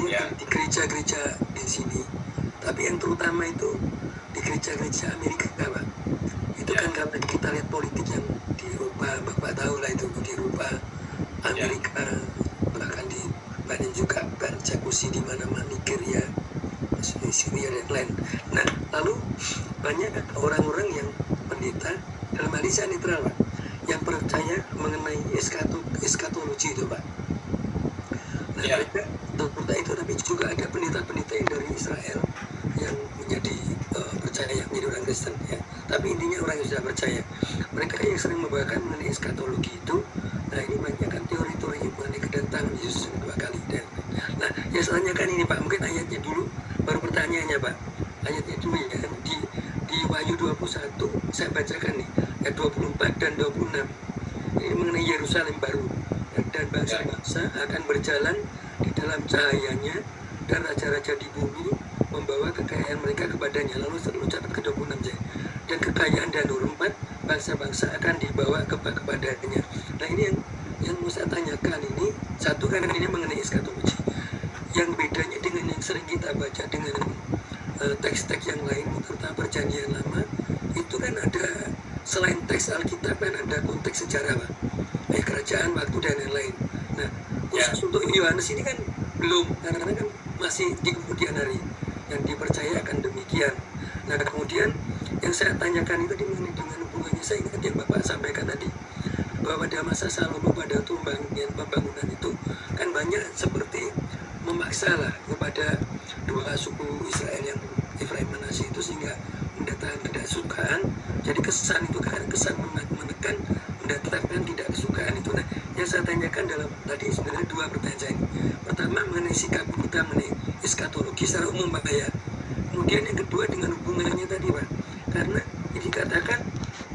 lihat di gereja-gereja di sini, tapi yang terutama itu di gereja-gereja Amerika, Pak. Itu kan karena kita lihat politik yang di Eropa, Bapak tahu lah itu di Eropa, Amerika, bahkan di banyak juga persekusi di mana-mana, Nigeria, Syria dan lain. Nah, lalu banyak orang-orang yang pendeta dalam hal ini saya netral, Pak, yang percaya mengenai eskatologi itu, Pak. Nah, mereka tentang itu, tapi juga ada pendeta-pendeta yang dari Israel yang menjadi percaya, menjadi orang Kristen, ya. Tapi intinya orang yang sudah percaya, mereka yang sering membawakan mengenai eskatologi itu. Nah, ini banyak kan teori-teori mengenai kedatangan Yesus yang kedua kali. Nah, yang saya tanyakan ini, Pak, mungkin ayatnya dulu, baru pertanyaannya, Pak. Ayatnya dulu ya, di Wahyu 21, saya bacakan nih, ayat 24 dan 26. Ini mengenai Yerusalem baru, dan bangsa-bangsa akan berjalan di dalam cahayanya, dan raja-raja di bumi membawa kekayaan mereka kepadanya. Lalu catat ke 26 saja. Dan kekayaan dan hormat bangsa-bangsa akan dibawa kepadanya. Nah, ini yang mau saya tanyakan ini, satu kan ini mengenai eskatologi. Yang bedanya dengan yang sering kita baca dengan teks-teks yang lain, terutama perjanjian lama, itu kan ada, selain teks Alkitab kan ada konteks sejarah, Pak. Kerajaan, waktu, dan lain-lain. Nah, khusus untuk Yohanes ini kan belum, karena kan masih di kemudian hari yang dipercaya akan demikian. Nah, kemudian yang saya tanyakan itu dengan hubungannya, saya ingat yang Bapak sampaikan tadi, bahwa pada masa Salomo, pada pembangunan itu kan banyak seperti memaksa lah kepada dua suku Israel yang Efraim Manasye itu, sehingga mendatangkan ketidaksukaan. Jadi kesan itu kan kesan menekan, mendatangkan tidak kesukaan itu. Nah, yang saya tanyakan dalam tadi sebenarnya dua pertanyaan saya ini. Pertama mengenai sikap kita mengenai eskatologi secara umum, Pak, ya. Kemudian yang kedua dengan hubungannya tadi, Pak, karena ini dikatakan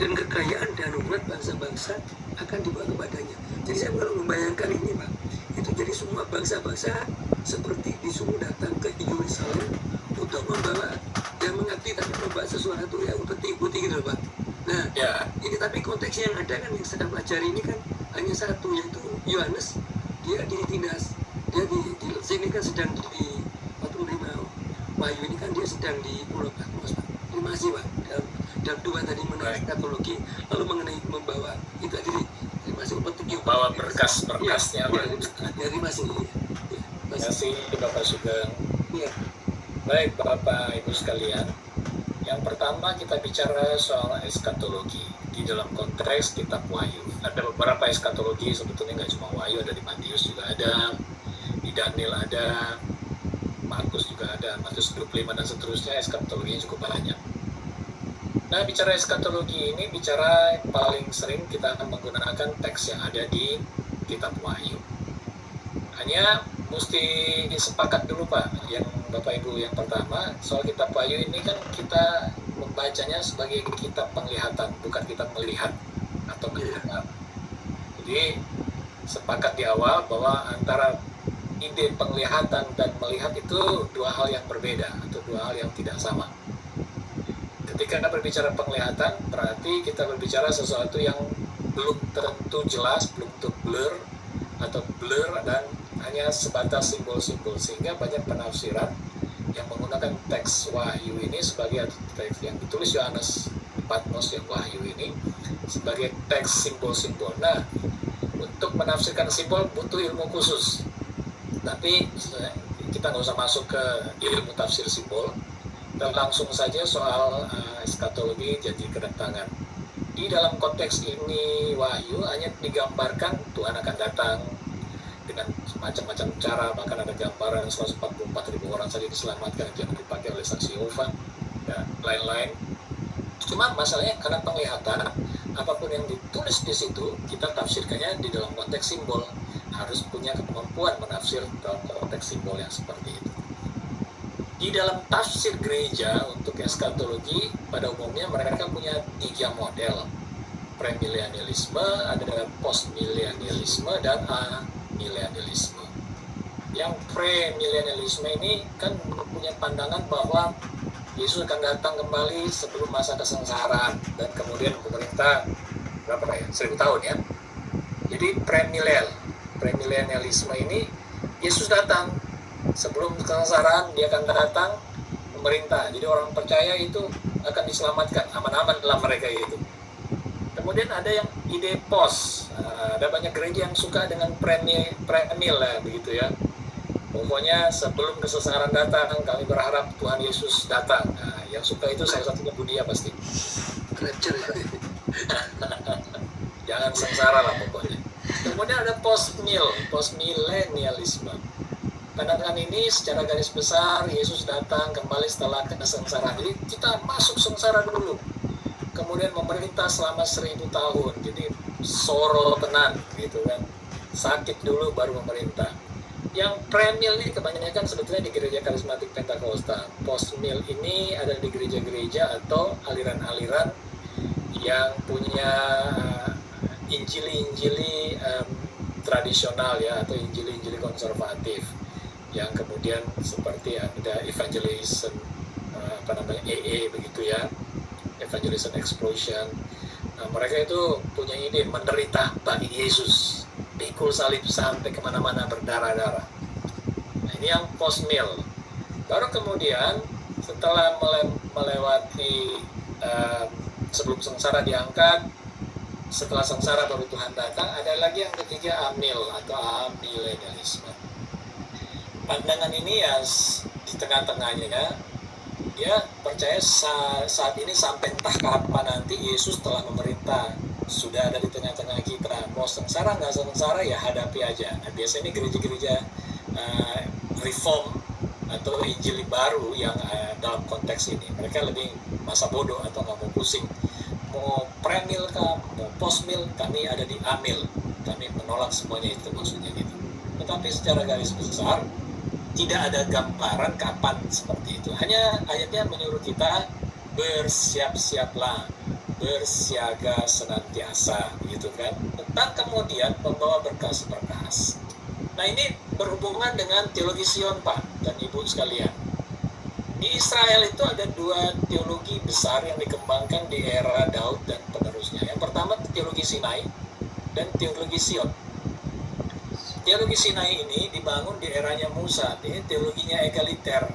dan kekayaan dan hormat bangsa-bangsa akan dibawa kepadanya. Jadi saya kalau membayangkan ini, Pak, itu jadi semua bangsa-bangsa seperti disuruh datang ke Yerusalem untuk membawa, yang mengabdi tapi membawa sesuatu yang putih-putih gitu, Pak. Nah, ini tapi konteksnya yang ada kan, yang sedang pelajari ini kan hanya satu, yaitu Yohanes. Dia ditindas, dia di sini kan sedang di waktu menerima Wahyu ini kan dia sedang di Pulau Patmos, Pak. Terima kasih, Pak. Dalam dua tadi mengenai eskatologi, lalu mengenai membawa itu tadi, terima kasih, penting bawa berkas-berkasnya. Terima kasih. Terima kasih Bapak Sugeng. Baik Bapak Ibu sekalian, yang pertama kita bicara soal eskatologi di dalam konteks kitab Wahyu. Ada beberapa eskatologi, sebetulnya nggak cuma Wahyu, ada di Matius juga ada, di Daniel ada, Markus juga ada, Matius 25 dan seterusnya. Eskatologinya cukup banyak. Nah, bicara eskatologi ini, bicara paling sering kita akan menggunakan teks yang ada di kitab Wahyu. Hanya mesti sepakat dulu, Pak, yang Bapak Ibu, yang pertama soal kitab Wahyu ini kan kita membacanya sebagai kitab penglihatan, bukan kitab melihat atau mendengar. Jadi sepakat di awal bahwa antara ide penglihatan dan melihat itu dua hal yang berbeda atau dua hal yang tidak sama. Ketika kita berbicara penglihatan, berarti kita berbicara sesuatu yang belum tentu jelas, belum tentu blur atau blur, dan hanya sebatas simbol-simbol, sehingga banyak penafsiran yang menggunakan teks Wahyu ini sebagai teks yang ditulis Yohanes Patmos yang Wahyu ini sebagai teks simbol-simbol. Nah, untuk menafsirkan simbol butuh ilmu khusus, tapi kita nggak usah masuk ke ilmu tafsir simbol, dan langsung saja soal eskatologi, janji kedatangan. Di dalam konteks ini Wahyu hanya digambarkan Tuhan akan datang dengan macam-macam cara, bahkan ada gambaran 144.000 orang saja diselamatkan yang dipakai oleh saksi Yehova dan lain-lain. Cuma masalahnya karena penglihatan, apapun yang ditulis di situ kita tafsirkannya di dalam konteks simbol, harus punya kemampuan menafsir dalam konteks simbol yang seperti itu. Di dalam tafsir gereja untuk eskatologi pada umumnya mereka punya 3 model: premilenialisme, ada postmilenialisme, dan amilenialisme. Yang premilenialisme ini kan punya pandangan bahwa Yesus akan datang kembali sebelum masa kesengsaraan dan kemudian pemerintah berapa ya? 1000 tahun ya. Jadi premilenialisme ini Yesus datang Sebelum kesengsaraan dia akan datang pemerintah. Jadi orang percaya itu akan diselamatkan, aman-aman dalam mereka itu. Kemudian ada yang ide pos. Ada banyak gereja yang suka dengan premil lah begitu ya. Pokoknya sebelum kesengsaraan datang, kami berharap Tuhan Yesus datang. Nah, yang suka itu salah satunya Budia pasti. Rapture. Jangan sengsara lah pokoknya. Kemudian ada postmilenialisme. Pandangan ini secara garis besar Yesus datang kembali setelah kesengsaraan. Jadi kita masuk sengsara dulu, kemudian memerintah selama 1000 tahun. Jadi soro tenan gitu kan, sakit dulu baru memerintah. Yang premil ini kebanyakan sebetulnya di gereja karismatik Pentakosta. Postmil ini ada di gereja-gereja atau aliran-aliran yang punya injili-injili tradisional ya, atau injili-injili konservatif, yang kemudian seperti ada evangelism EE begitu ya, evangelism explosion. Mereka itu punya ide menderita bagi Yesus, pikul salib sampai kemana-mana berdarah-darah. Nah, ini yang postmil. Baru kemudian setelah melewati sebelum sengsara diangkat, setelah sengsara baru Tuhan datang, ada lagi yang ketiga amil atau amilenialisme. Pandangan ini ya di tengah-tengahnya, dia percaya saat ini sampai entah kapan nanti Yesus telah memerintah, sudah ada di tengah-tengah kita. Mau sengsara nggak sengsara ya hadapi aja. Nah, biasanya gereja-gereja reform atau injili baru yang dalam konteks ini, mereka lebih masa bodoh atau nggak mau pusing. Mau premil kah, mau postmil, kami ada di amil. Kami menolak semuanya, itu maksudnya gitu. Tetapi secara garis besar tidak ada gambaran kapan seperti itu. Hanya ayatnya menyuruh kita bersiap-siaplah, bersiaga senantiasa, gitu kan. Tentang kemudian membawa berkas-berkas. Nah, ini berhubungan dengan teologi Sion, Pak dan Ibu sekalian. Di Israel itu ada dua teologi besar yang dikembangkan di era Daud dan penerusnya. Yang pertama teologi Sinai dan teologi Sion. Teologi Sinai ini dibangun di eranya Musa. Ini teologinya egaliter,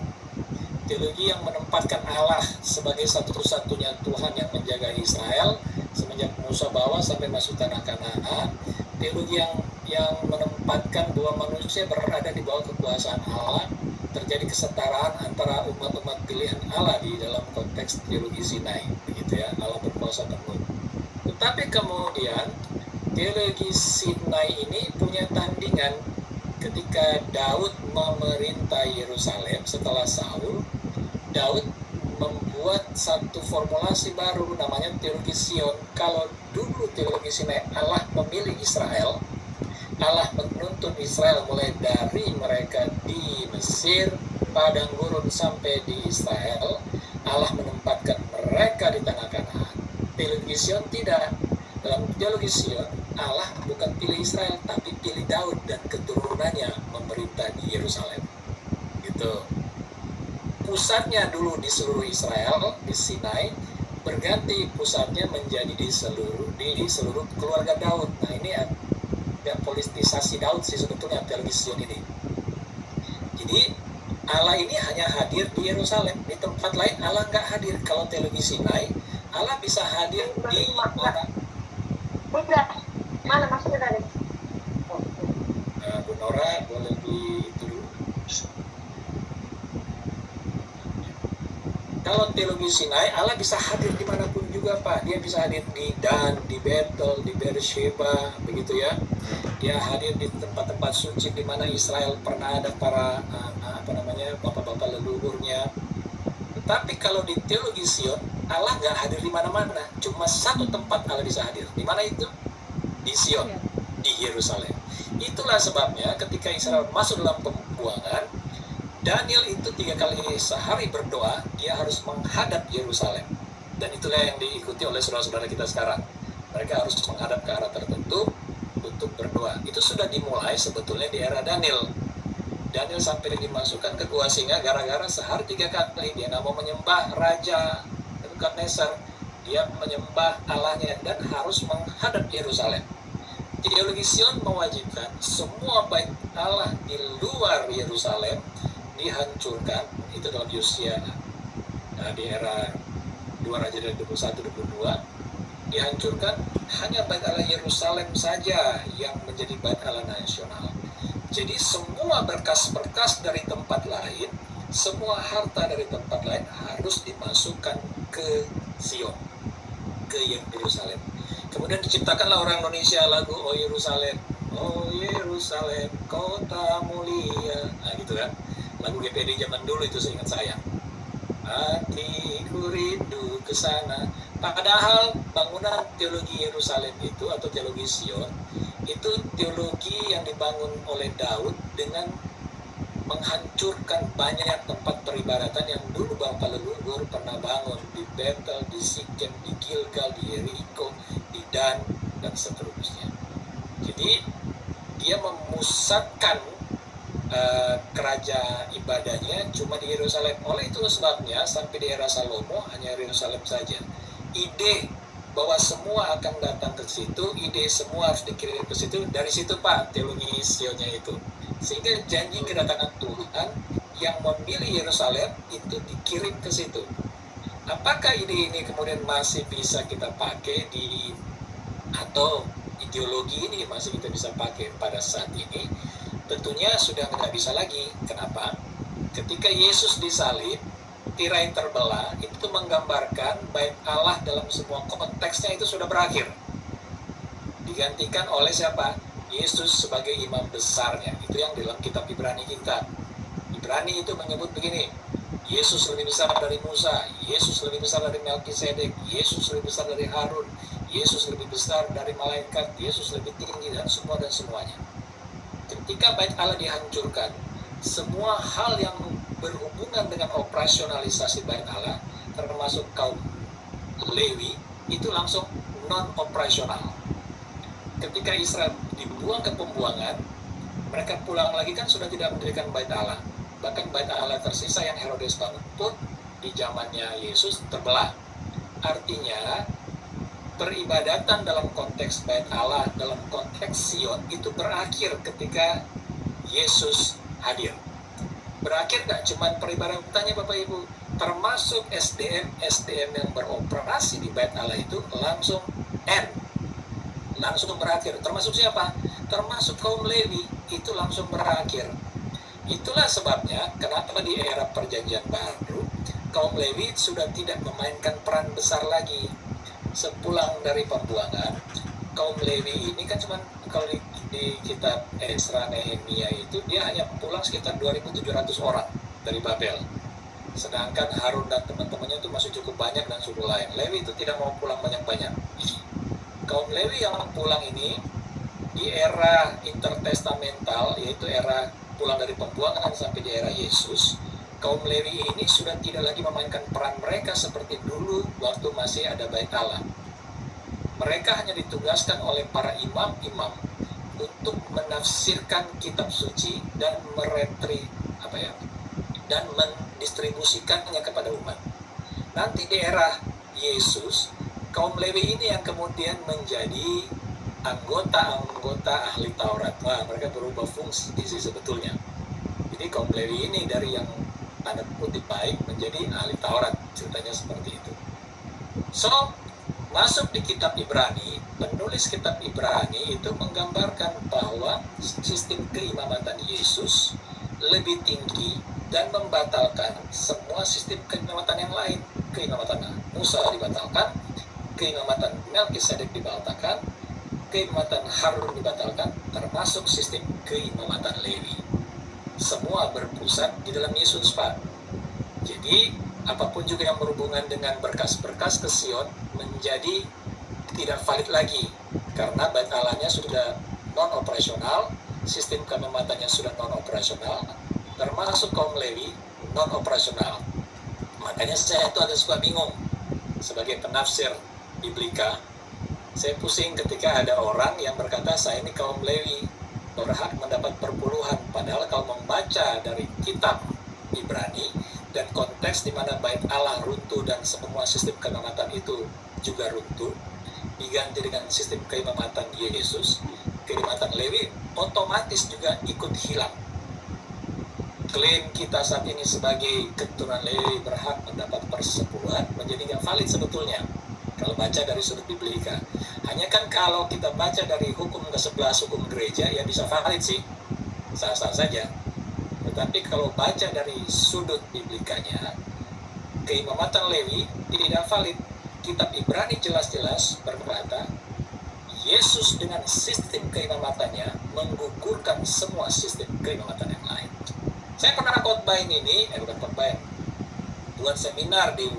teologi yang menempatkan Allah sebagai satu-satunya Tuhan yang menjaga Israel semenjak Musa bawa sampai masuk tanah Kanaan. Teologi yang menempatkan bahwa manusia berada di bawah kekuasaan Allah, terjadi kesetaraan antara umat-umat pilihan Allah di dalam konteks teologi Sinai, begitu ya, Allah berkuasa penuh. Tetapi kemudian teologi Sinai ini punya tandingan ketika Daud memerintah Yerusalem setelah Saul. Daud membuat satu formulasi baru namanya teologi Sion. Kalau dulu teologi Sinai Allah memilih Israel, Allah menuntun Israel mulai dari mereka di Mesir, padang gurun sampai di Israel. Allah menempatkan mereka di tanah Kanaan. Teologi Sion tidak. Dalam teologi Sion, Allah bukan pilih Israel, tapi pilih Daud dan keturunannya memerintah di Yerusalem. Gitu. Pusatnya dulu di seluruh Israel, di Sinai, berganti pusatnya menjadi di seluruh keluarga Daud. Nah, ini ada politisasi Daud sih sebetulnya teologi Sion ini. Jadi Allah ini hanya hadir di Yerusalem, di tempat lain Allah nggak hadir. Kalau teologi Sinai, Allah bisa hadir di mana? Mana maksudnya tadi? Bu Nora boleh di itu dulu. Kalau teologi Sinai, Allah bisa hadir dimanapun juga, Pak. Dia bisa hadir di Dan, di Betel, di Beersheba, begitu ya. Dia hadir di tempat-tempat suci di mana Israel pernah ada para bapak-bapak leluhurnya. Tetapi kalau di teologi Sion, Allah nggak hadir di mana-mana. Cuma satu tempat Allah bisa hadir. Di mana itu? Di Sion, di Yerusalem. Itulah sebabnya ketika Israel masuk dalam pembuangan, Daniel itu 3 kali sehari berdoa, dia harus menghadap Yerusalem. Dan itulah yang diikuti oleh saudara-saudara kita sekarang. Mereka harus menghadap ke arah tertentu untuk berdoa. Itu sudah dimulai sebetulnya di era Daniel. Daniel sampai dimasukkan ke gua singa gara-gara sehari 3 kali dia nggak mau menyembah Raja Nebukadnezar. Dia menyembah Allahnya dan harus menghadap Yerusalem. Teologi Sion mewajibkan semua bait Allah di luar Yerusalem dihancurkan itu dalam Yosua di era 2 Raja dari 21-22, dihancurkan hanya Bait Allah Yerusalem saja yang menjadi Bait Allah nasional. Jadi semua berkas-berkas dari tempat lain, semua harta dari tempat lain harus dimasukkan ke Sion, ke Yerusalem. Kemudian diciptakanlah orang Indonesia lagu Oh Yerusalem, oh Yerusalem, kota mulia. Nah gitu kan, lagu GPD zaman dulu itu seingat saya. Hatiku rindu ke sana. Padahal bangunan teologi Yerusalem itu atau teologi Sion itu teologi yang dibangun oleh Daud dengan menghancurkan banyak tempat peribadatan yang dulu bapa leluhur pernah bangun di Betel, di Sikem, di Gilgal, di Yeriko, di Dan, dan seterusnya. Jadi dia memusatkan kerajaan ibadahnya cuma di Yerusalem. Oleh itu sebabnya sampai di era Salomo hanya Yerusalem saja. Ide bahwa semua akan datang ke situ, ide semua harus dikirim ke situ, dari situ Pak teologi Sionnya itu. Sehingga janji kedatangan Tuhan yang memilih Yerusalem itu dikirim ke situ. Apakah ide ini kemudian masih bisa kita pakai atau ideologi ini masih kita bisa pakai pada saat ini? Tentunya sudah tidak bisa lagi. Kenapa? Ketika Yesus disalib, tirai terbelah, itu menggambarkan Bait Allah dalam semua konteksnya itu sudah berakhir. Digantikan oleh siapa? Yesus sebagai imam besarnya. Itu yang dalam kitab Ibrani kita. Ibrani itu menyebut begini, Yesus lebih besar dari Musa, Yesus lebih besar dari Melkisedek, Yesus lebih besar dari Harun, Yesus lebih besar dari malaikat, Yesus lebih tinggi dan semuanya. Ketika Bait Allah dihancurkan, semua hal yang berhubungan dengan operasionalisasi Bait Allah, termasuk kaum Lewi, itu langsung non-operasional. Ketika Israel dibuang ke pembuangan, mereka pulang lagi kan sudah tidak mendirikan Bait Allah. Bahkan Bait Allah tersisa yang Herodes bangun pun di zamannya Yesus terbelah. Artinya, peribadatan dalam konteks Bait Allah, dalam konteks Sion itu berakhir ketika Yesus hadir. Berakhir nggak cuma peribadatannya Bapak Ibu, termasuk SDM yang beroperasi di Bait Allah itu langsung langsung berakhir. Termasuk siapa? Termasuk kaum Lewi itu langsung berakhir. Itulah sebabnya kenapa di era Perjanjian Baru kaum Lewi sudah tidak memainkan peran besar lagi. Sepulang dari pembuangan, kaum Lewi ini kan cuma kalau di kitab Ezra Nehemia itu dia hanya pulang sekitar 2.700 orang dari Babel. Sedangkan Harun dan teman-temannya itu masih cukup banyak dan suku lain. Lewi itu tidak mau pulang banyak-banyak. Kaum Lewi yang pulang ini di era intertestamental, yaitu era pulang dari pembuangan sampai di era Yesus, kaum Lewi ini sudah tidak lagi memainkan peran mereka seperti dulu waktu masih ada Bait Allah. Mereka hanya ditugaskan oleh para imam-imam untuk menafsirkan kitab suci dan dan mendistribusikannya kepada umat. Nanti di era Yesus, kaum Lewi ini yang kemudian menjadi anggota ahli Taurat. Wah, mereka berubah fungsi sebetulnya. Jadi kaum Lewi ini dari yang tanda kutip baik menjadi ahli Taurat, ceritanya seperti itu. So, masuk di kitab Ibrani, penulis kitab Ibrani itu menggambarkan bahwa sistem keimamatan Yesus lebih tinggi dan membatalkan semua sistem keimamatan yang lain. Keimamatan Musa dibatalkan, keimamatan Melkisedek dibatalkan, keimamatan Harun dibatalkan, termasuk sistem keimamatan Lewi. Semua berpusat di dalam Yesus, Pak. Jadi, apapun juga yang berhubungan dengan berkas-berkas ke Sion menjadi tidak valid lagi. Karena Bait Allahnya sudah non-operasional, sistem keimamanannya sudah non-operasional, termasuk kaum Lewi non-operasional. Makanya saya itu agak suka bingung sebagai penafsir Biblika. Saya pusing ketika ada orang yang berkata, saya ini kaum Lewi, berhak mendapat perpuluhan. Padahal kalau membaca dari kitab Ibrani dan konteks di mana Bait Allah runtuh dan semua sistem keimamatan itu juga runtuh, diganti dengan sistem keimamatan Yesus, keimamatan Lewi otomatis juga ikut hilang. klaim kita saat ini sebagai keturunan Lewi berhak mendapat persepuluhan menjadi nggak valid sebetulnya kalau baca dari sudut biblika. Hanya kan kalau kita baca dari hukum ke-11 hukum gereja ya bisa valid sih, sah-sah saja. Tetapi kalau baca dari sudut biblikanya, keimamatan Lewi tidak valid. Kitab Ibrani jelas-jelas berkata Yesus dengan sistem keimamatannya menggugurkan semua sistem keimamatan yang lain. Saya pernah khotbahin ini, bukan khotbahin, buat seminar di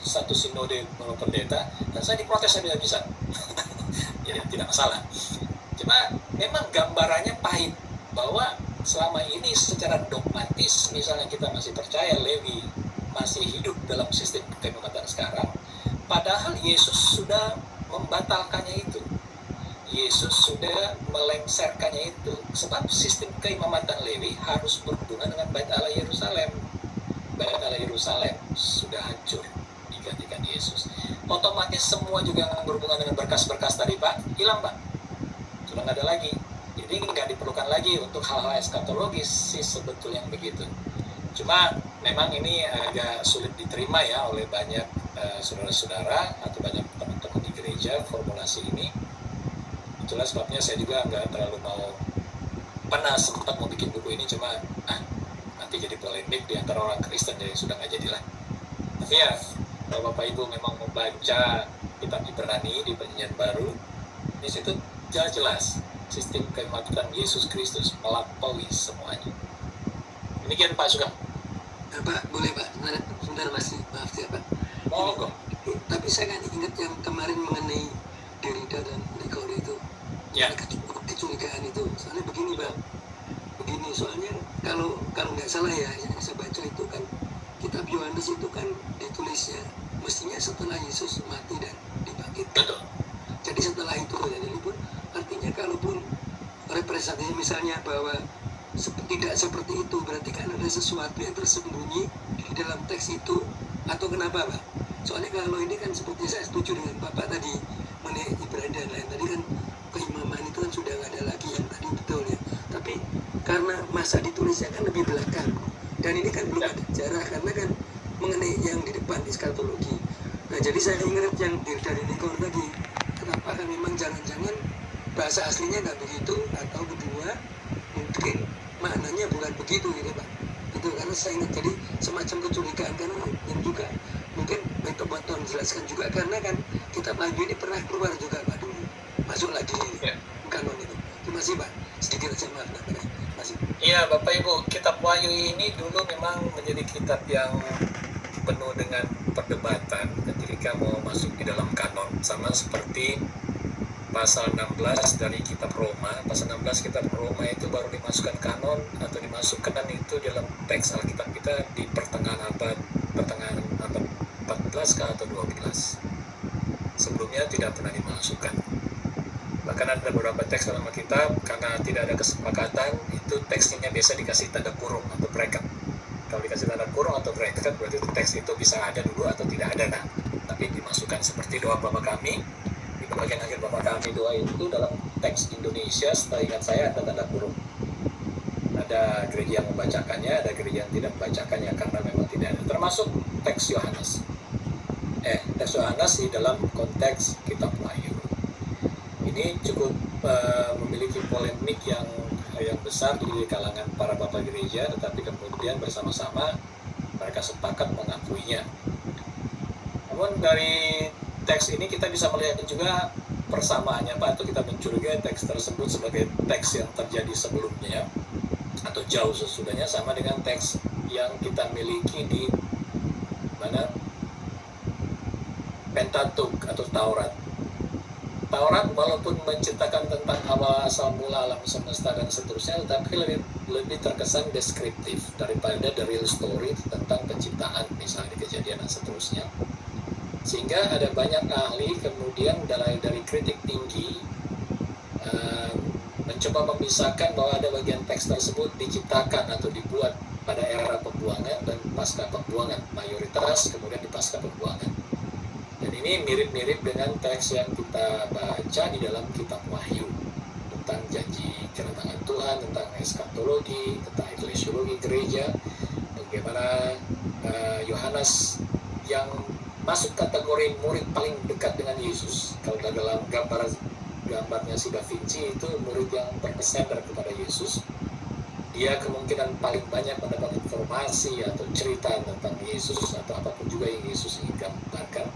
satu sinode pendeta, dan saya diprotes habis-habisan. Jadi tidak masalah. Cuma memang gambarannya pahit, bahwa selama ini secara dogmatis, misalnya kita masih percaya Lewi masih hidup dalam sistem keimamatan sekarang, padahal Yesus sudah membatalkannya itu. Yesus sudah melengsarkannya itu. Sebab sistem keimamatan Lewi harus berhubungan dengan Bait Allah Yerusalem. Bait Allah Yerusalem sudah hancur digantikan Yesus. Otomatis semua juga yang berhubungan dengan berkas-berkas tadi Pak, hilang Pak. Sudah nggak ada lagi. Jadi nggak diperlukan lagi untuk hal-hal eskatologis sih sebetulnya yang begitu. Cuma memang ini agak sulit diterima ya oleh banyak saudara-saudara atau banyak teman-teman di gereja formulasi ini. Itulah sebabnya saya juga nggak terlalu pernah sempat mau bikin buku ini, cuma nanti jadi polemik di antara orang Kristen, jadi sudah nggak jadilah. Tapi ya kalau Bapak Ibu memang membaca kitab Ibrani di Perjanjian Baru, di situ jelas sistem keimamatan Yesus Kristus melampaui semuanya. Demikian Pak Sugeng. Pak, boleh Pak, sebentar masih, maaf ya Pak. Monggo. Tapi saya kan ingat yang kemarin mengenai Derrida dan Nicole itu. Ya. Kecurigaan itu. Soalnya begini Pak. Begini, soalnya kalau nggak salah ya, yang saya baca itu kan, kitab Yohanes itu kan ditulisnya mestinya setelah Yesus mati dan dibangkitkan. Betul. Jadi setelah itu, jadi pun artinya kalaupun representasi misalnya bahwa tidak seperti itu, berarti kan ada sesuatu yang tersembunyi di dalam teks itu, atau kenapa Pak? Soalnya kalau ini kan seperti saya setuju dengan Bapak tadi mengenai Ibrani dan lain, tadi kan keimaman itu kan sudah nggak ada lagi yang tadi betul ya. Tapi karena masa ditulisnya kan lebih belakang, dan ini kan belum ada jarak karena kan mengenai yang di depan eskatologi. Nah jadi saya ingat yang dari Nicole tadi, kenapa kan memang jangan-jangan bahasa aslinya nggak begitu, atau kedua mungkin maknanya bukan begitu gitu Pak. Itu karena saya ingat jadi semacam kecurigaan, karena yang juga mungkin mencoba menjelaskan juga karena kan kitab Wahyu ini pernah keluar juga Pak dulu, masuk lagi kanon itu. Terima kasih Pak, sedikit saja maaf masih. Iya Bapak Ibu, kitab Wahyu ini dulu memang menjadi kitab yang penuh dengan perdebatan ketika mau masuk di dalam kanon, sama seperti pasal 16 dari kitab Roma. Pasal 16 kitab Roma itu baru dimasukkan kanon atau dimasukkan itu dalam teks Alkitab kita di pertengahan abad 14 atau 12. Sebelumnya tidak pernah dimasukkan. Bahkan ada beberapa teks dalam Alkitab karena tidak ada kesepakatan, itu teksnya biasa dikasih tanda kurung atau bracket. Kalau dikasih tanda kurung atau bracket berarti teks itu bisa ada dulu atau tidak ada. Nah, tapi dimasukkan seperti doa Bapa Kami. Di bagian akhir Bapa Kami doa itu dalam teks Indonesia, setelah ingat saya ada tanda kurung. Ada gereja yang membacakannya, ada gereja yang tidak membacakannya karena memang tidak ada. Termasuk teks Yohanes. Teks Yohanes di dalam konteks kitab Wahyu. Ini cukup memiliki polemik yang besar di kalangan para bapak gereja, tetapi kemudian bersama-sama mereka sepakat mengakuinya. Namun dari teks ini kita bisa melihat juga persamaannya Pak, atau kita mencurigai teks tersebut sebagai teks yang terjadi sebelumnya atau jauh sesudahnya, sama dengan teks yang kita miliki di mana Pentateuch atau Taurat. Taurat walaupun menceritakan tentang awal asal mula alam semesta dan seterusnya, tetapi lebih terkesan deskriptif daripada the real story tentang penciptaan, misalnya di Kejadian dan seterusnya. Sehingga ada banyak ahli kemudian dari kritik tinggi mencoba memisahkan bahwa ada bagian teks tersebut diciptakan atau dibuat pada era pembuangan dan pasca pembuangan, mayoritas kemudian di pasca pembuangan. Dan ini mirip-mirip dengan teks yang kita baca di dalam kitab Wahyu tentang janji kedatangan Tuhan. Tuhan, tentang eskatologi, tentang eklesiologi gereja, bagaimana Yohanes yang masuk kategori murid paling dekat dengan Yesus. Kalau dalam gambarnya si Da Vinci itu murid yang berkesender kepada Yesus, dia kemungkinan paling banyak mendapat informasi atau cerita tentang Yesus atau apapun juga yang Yesus ingin gambarkan.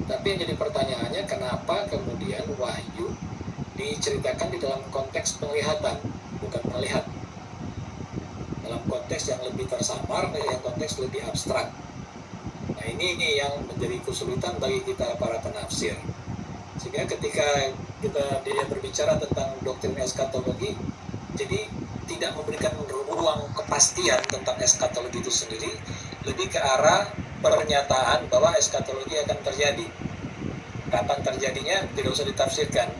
Tapi yang jadi pertanyaannya, kenapa kemudian wahyu diceritakan di dalam konteks penglihatan, bukan melihat, dalam konteks yang lebih tersamar, yang konteks lebih abstrak. Nah ini yang menjadi kesulitan bagi kita para penafsir. Sehingga ketika dia berbicara tentang doktrin eskatologi, jadi tidak memberikan ruang kepastian tentang eskatologi itu sendiri, lebih ke arah pernyataan bahwa eskatologi akan terjadi. Kapan terjadinya tidak usah ditafsirkan.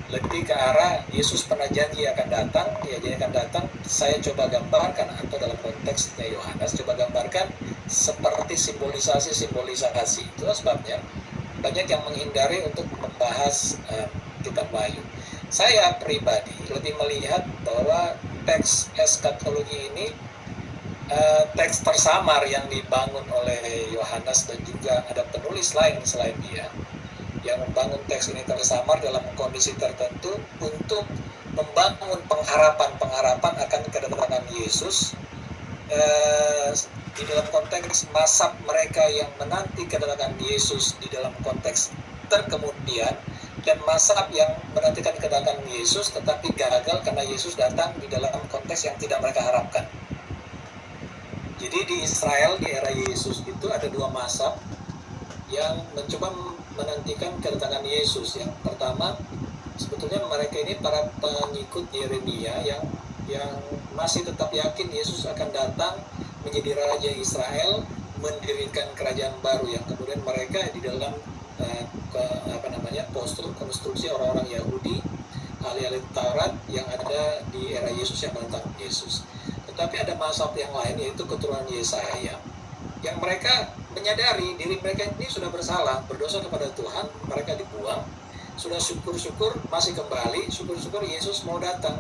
Lebih ke arah Yesus pernah janji akan datang, ya dia akan datang. Saya coba gambarkan, atau dalam konteksnya Yohanes coba gambarkan seperti simbolisasi. Itulah sebabnya banyak yang menghindari untuk membahas kitab Wahyu. Saya pribadi lebih melihat bahwa teks eskatologi ini teks tersamar yang dibangun oleh Yohanes, dan juga ada penulis lain selain dia yang membangun teks ini tersamar dalam kondisi tertentu untuk membangun pengharapan akan kedatangan Yesus di dalam konteks mazhab mereka yang menanti kedatangan Yesus di dalam konteks terkemudian, dan mazhab yang menantikan kedatangan Yesus tetapi gagal karena Yesus datang di dalam konteks yang tidak mereka harapkan. Jadi di Israel di era Yesus itu ada dua mazhab yang mencoba menantikan kedatangan Yesus. Yang pertama, sebetulnya mereka ini para pengikut Yeremia yang masih tetap yakin Yesus akan datang menjadi raja Israel, mendirikan kerajaan baru, yang kemudian mereka di dalam postur konstruksi orang-orang Yahudi, ahli-ahli Taurat yang ada di era Yesus yang menentang Yesus. Tetapi ada mazhab yang lain, yaitu keturunan Yesaya, yang mereka menyadari diri mereka ini sudah bersalah, berdosa kepada Tuhan, mereka dibuang, sudah syukur-syukur masih kembali, syukur-syukur Yesus mau datang.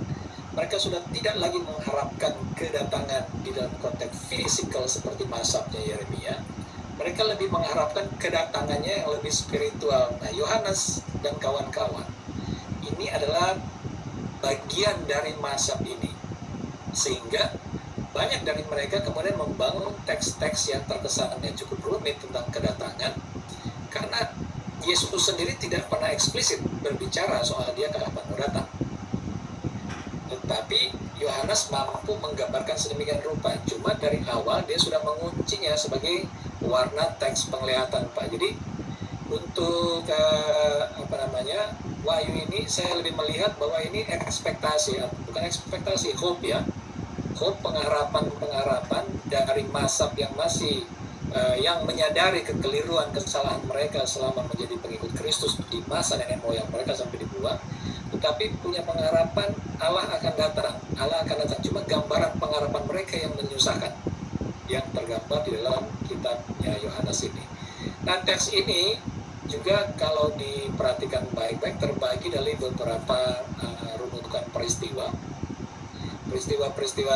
Mereka sudah tidak lagi mengharapkan kedatangan di dalam konteks fisikal seperti mazhabnya Yeremia. Mereka lebih mengharapkan kedatangannya yang lebih spiritual. Nah, Yohanes dan kawan-kawan ini adalah bagian dari mazhab ini, sehingga banyak dari mereka kemudian membangun teks-teks yang terkesannya cukup rumit tentang kedatangan, karena Yesus sendiri tidak pernah eksplisit berbicara soal dia kapan mau datang. Tetapi Yohanes mampu menggambarkan sedemikian rupa. Cuma dari awal dia sudah menguncinya sebagai warna teks penglihatan, Pak. Jadi untuk Wahyu ini saya lebih melihat bahwa ini ekspektasi, bukan ekspektasi, hope ya. Hope, pengharapan dari mazhab yang masih yang menyadari kekeliruan, kesalahan mereka selama menjadi pengikut Kristus di masa nenek moyang mereka sampai dibuang, tetapi punya pengharapan Allah akan datang. Cuma gambaran pengharapan mereka yang menyusahkan, yang tergambar di dalam kitabnya Yohanes ini. Nah, teks ini juga kalau diperhatikan baik-baik terbagi dari beberapa runutan peristiwa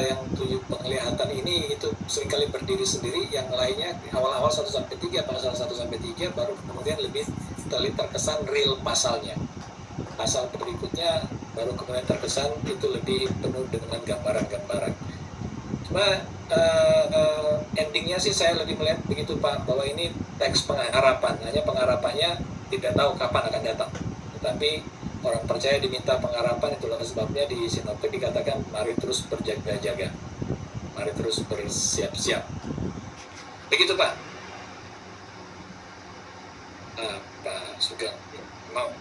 yang 7 penglihatan ini itu seringkali berdiri sendiri, yang lainnya awal-awal 1-3, pasal 1-3, baru kemudian lebih terkesan real pasalnya. Pasal berikutnya baru kemudian terkesan itu lebih penuh dengan gambaran-gambaran. Cuma endingnya sih saya lebih melihat begitu, Pak, bahwa ini teks pengharapan, hanya pengharapannya tidak tahu kapan akan datang, tetapi orang percaya diminta pengharapan. Itulah sebabnya di sinoptik dikatakan mari terus berjaga-jaga, mari terus bersiap-siap. Begitu, Pak. Pak Sugeng mau